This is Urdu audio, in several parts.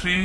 3,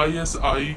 ISI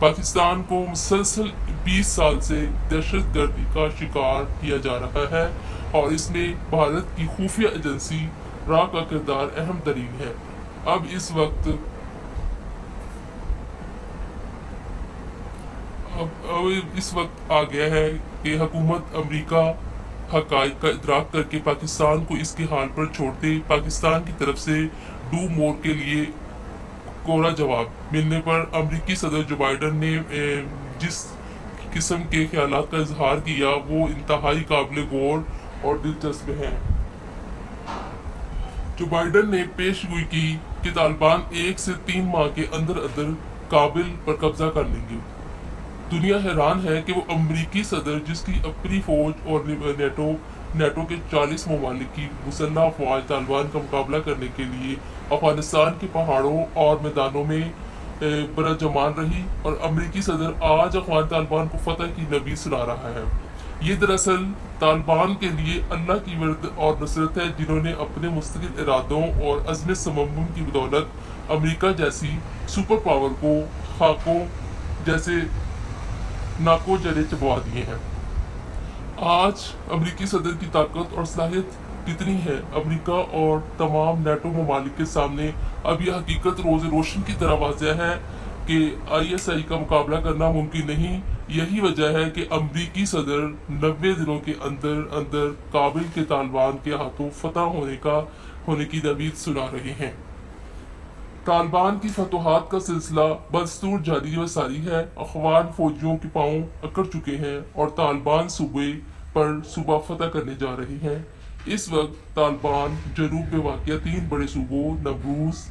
پاکستان کو مسلسل 20 سال سے دہشت گردی کا شکار کیا جا رہا ہے اور اس میں بھارت کی خفیہ ایجنسی را کا کردار اہم ترین ہے۔ اب اس وقت آ گیا ہے کہ حکومت امریکہ حقائق کا ادراک کر کے پاکستان کو اس کے حال پر چھوڑ دے۔ پاکستان کی طرف سے ڈو مور کے لیے کوڑا جواب ملنے پر امریکی صدر جو بائیڈن نے جس قسم کے خیالات کا اظہار کیا وہ انتہائی قابل غور اور دلچسپ ہیں۔ جو بائیڈن نے پیش گوئی کی کہ طالبان 1 سے 3 ماہ کے اندر اندر کابل پر قبضہ کر لیں گے۔ دنیا حیران ہے کہ وہ امریکی صدر جس کی اپنی فوج اور نیٹو کے 40 ممالک کی مسلح افواج طالبان کا مقابلہ کرنے کے لیے افغانستان کے پہاڑوں اور میدانوں میں برجمان رہی، اور امریکی صدر آج افغان طالبان کو فتح کی نبی سنا رہا ہے۔ یہ دراصل طالبان کے لیے اللہ کی ورد اور نصرت ہے، جنہوں نے اپنے مستقل ارادوں اور عزم صمم کی بدولت امریکہ جیسی سپر پاور کو خاکوں جیسے ناکوں جڑے چبوا دیے ہیں۔ آج امریکی صدر کی طاقت اور صلاحیت کتنی ہے؟ امریکہ اور تمام نیٹو ممالک کے سامنے اب یہ حقیقت روز روشن کی طرح واضح ہے کہ ISI کا مقابلہ کرنا ممکن نہیں۔ یہی وجہ ہے کہ امریکی صدر 90 دنوں کے اندر اندر کابل کے طالبان کے ہاتھوں فتح ہونے کی نوید سنا رہے ہیں۔ طالبان کی فتوحات کا سلسلہ بدستور جاری و ساری ہے۔ افغان فوجیوں کے پاؤں اکڑ چکے ہیں اور طالبان صوبے پر صوبہ فتح کرنے جا رہے ہیں۔ اس وقت طالبان جنوب میں واقع 3 بڑے صوبوں نبروز،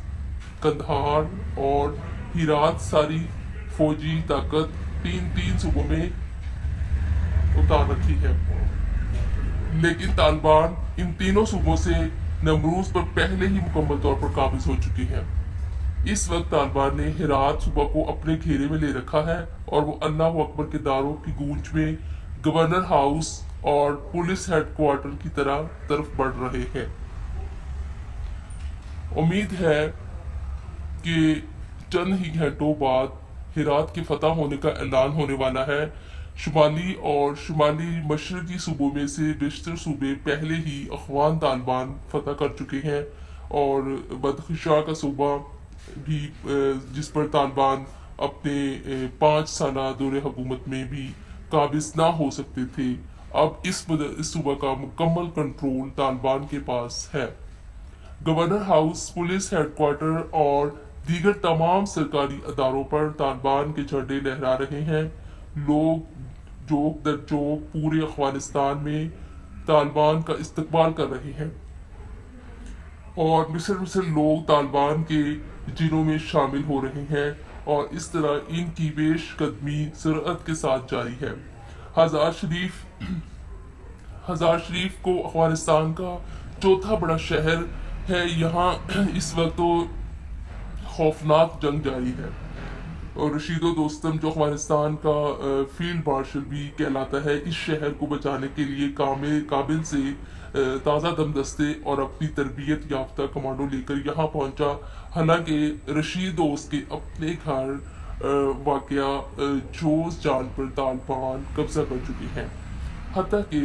قندھار اور ہیرات ساری فوجی طاقت تین صوبوں میں اتار رکھی ہے، لیکن طالبان ان تینوں صوبوں سے نبروز پر پہلے ہی مکمل طور پر قابض ہو چکے ہیں۔ اس وقت طالبان نے ہرات صوبہ کو اپنے گھیرے میں لے رکھا ہے اور وہ اللہ اکبر کے دعووں کی گونج میں گورنر ہاؤس اور پولیس ہیڈ کوارٹر کی طرف بڑھ رہے ہیں۔ امید ہے کہ چند ہی گھنٹوں بعد ہرات کے فتح ہونے کا اعلان ہونے والا ہے۔ شمالی اور شمالی مشرقی صوبوں میں سے بیشتر صوبے پہلے ہی افغان طالبان فتح کر چکے ہیں، اور بدخشاں کا صوبہ بھی جس پر طالبان اپنے 5 سالہ دور حکومت میں بھی قابض نہ ہو سکتے تھے، اب اس صوبہ کا مکمل کنٹرول طالبان کے پاس ہے۔ Governor house, police headquarter اور دیگر تمام سرکاری اداروں پر طالبان کے جھنڈے لہرا رہے ہیں۔ لوگ چوک در چوک پورے افغانستان میں طالبان کا استقبال کر رہے ہیں، اور مصر لوگ طالبان کے جنوں میں شامل ہو رہے ہیں، اور اس طرح ان کی پیش قدمی سرعت کے ساتھ جاری ہے۔ ہزار شریف کو افغانستان کا 4تھا بڑا شہر ہے۔ یہاں اس وقت تو خوفناک جنگ جاری ہے، اور رشید و دوستم جو افغانستان کا فیلڈ مارشل بھی کہلاتا ہے، اس شہر کو بچانے کے لیے کابل سے تازہ دم دستے اور اپنی تربیت یافتہ کمانڈو لے کر یہاں پہنچا۔ حالانکہ رشید دوست کے اپنے گھر واقعہ جوز جان پر طالبان قبضہ کر چکے ہیں، حتیٰ کہ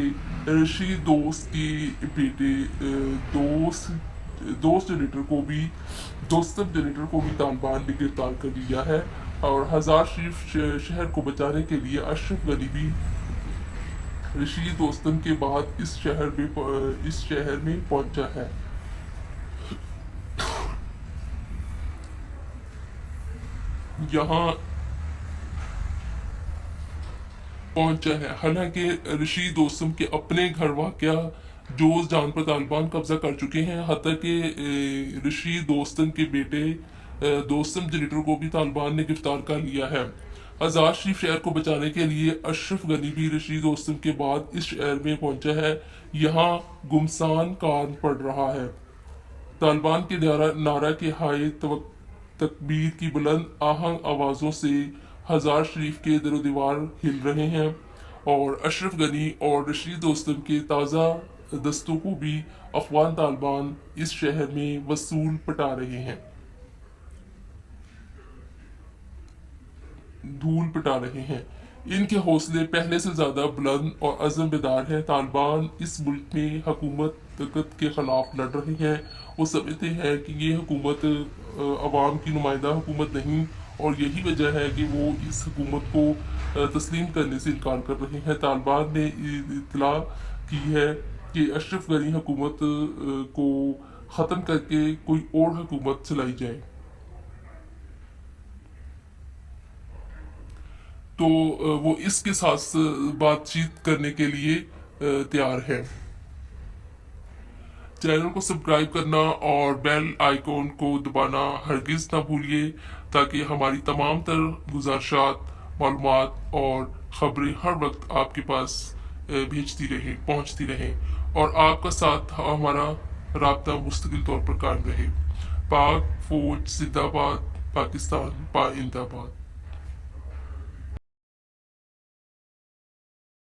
رشید دوست کے بیٹے دوستم جنریٹر کو بھی طالبان نے گرفتار کر لیا ہے، اور ہزار شریف شہر کو بچانے کے لیے اشرف غنی بھی رشید دوستم کے بعد اس شہر میں پہنچا ہے۔ حالانکہ رشید دوستم کے اپنے گھر واقعہ جوز جان پر طالبان قبضہ کر چکے ہیں، حتیٰ کہ رشید دوستم کے بیٹے دوستم جنریٹر کو بھی طالبان نے گرفتار کر لیا ہے۔ ہزار شریف شہر کو بچانے کے لیے اشرف غنی بھی رشید دوستم کے بعد اس شہر میں پہنچا ہے۔ یہاں گمسان کان پڑ رہا ہے۔ طالبان کے نعرہ کے ہائے تکبیر کی بلند آہنگ آوازوں سے ہزار شریف کے در و دیوار ہل رہے ہیں، اور اشرف غنی اور رشید دوستم کے تازہ دستوں کو بھی افغان طالبان اس شہر میں وصول پٹا رہے ہیں۔ دھول پٹا رہے ہیں۔ ان کے حوصلے پہلے سے زیادہ بلند اور عزم بیدار ہیں۔ طالبان اس ملک میں حکومت کے خلاف لڑ رہے ہیں۔ وہ سمجھتے ہیں کہ یہ حکومت عوام کی نمائندہ حکومت نہیں، اور یہی وجہ ہے کہ وہ اس حکومت کو تسلیم کرنے سے انکار کر رہے ہیں۔ طالبان نے اطلاع کی ہے کہ اشرف غنی حکومت کو ختم کر کے کوئی اور حکومت چلائی جائے۔ تو وہ اس کے ساتھ بات چیت کرنے کے لیے تیار ہے۔ چینل کو سبسکرائب کرنا اور بیل آئیکن کو دبانا ہرگز نہ بھولیے، تاکہ ہماری تمام تر گزارشات، معلومات اور خبریں ہر وقت آپ کے پاس پہنچتی رہیں اور آپ کا ساتھ ہمارا رابطہ مستقل طور پر قائم رہے۔ پاک فوج زندہ باد، پاکستان پائندہ باد۔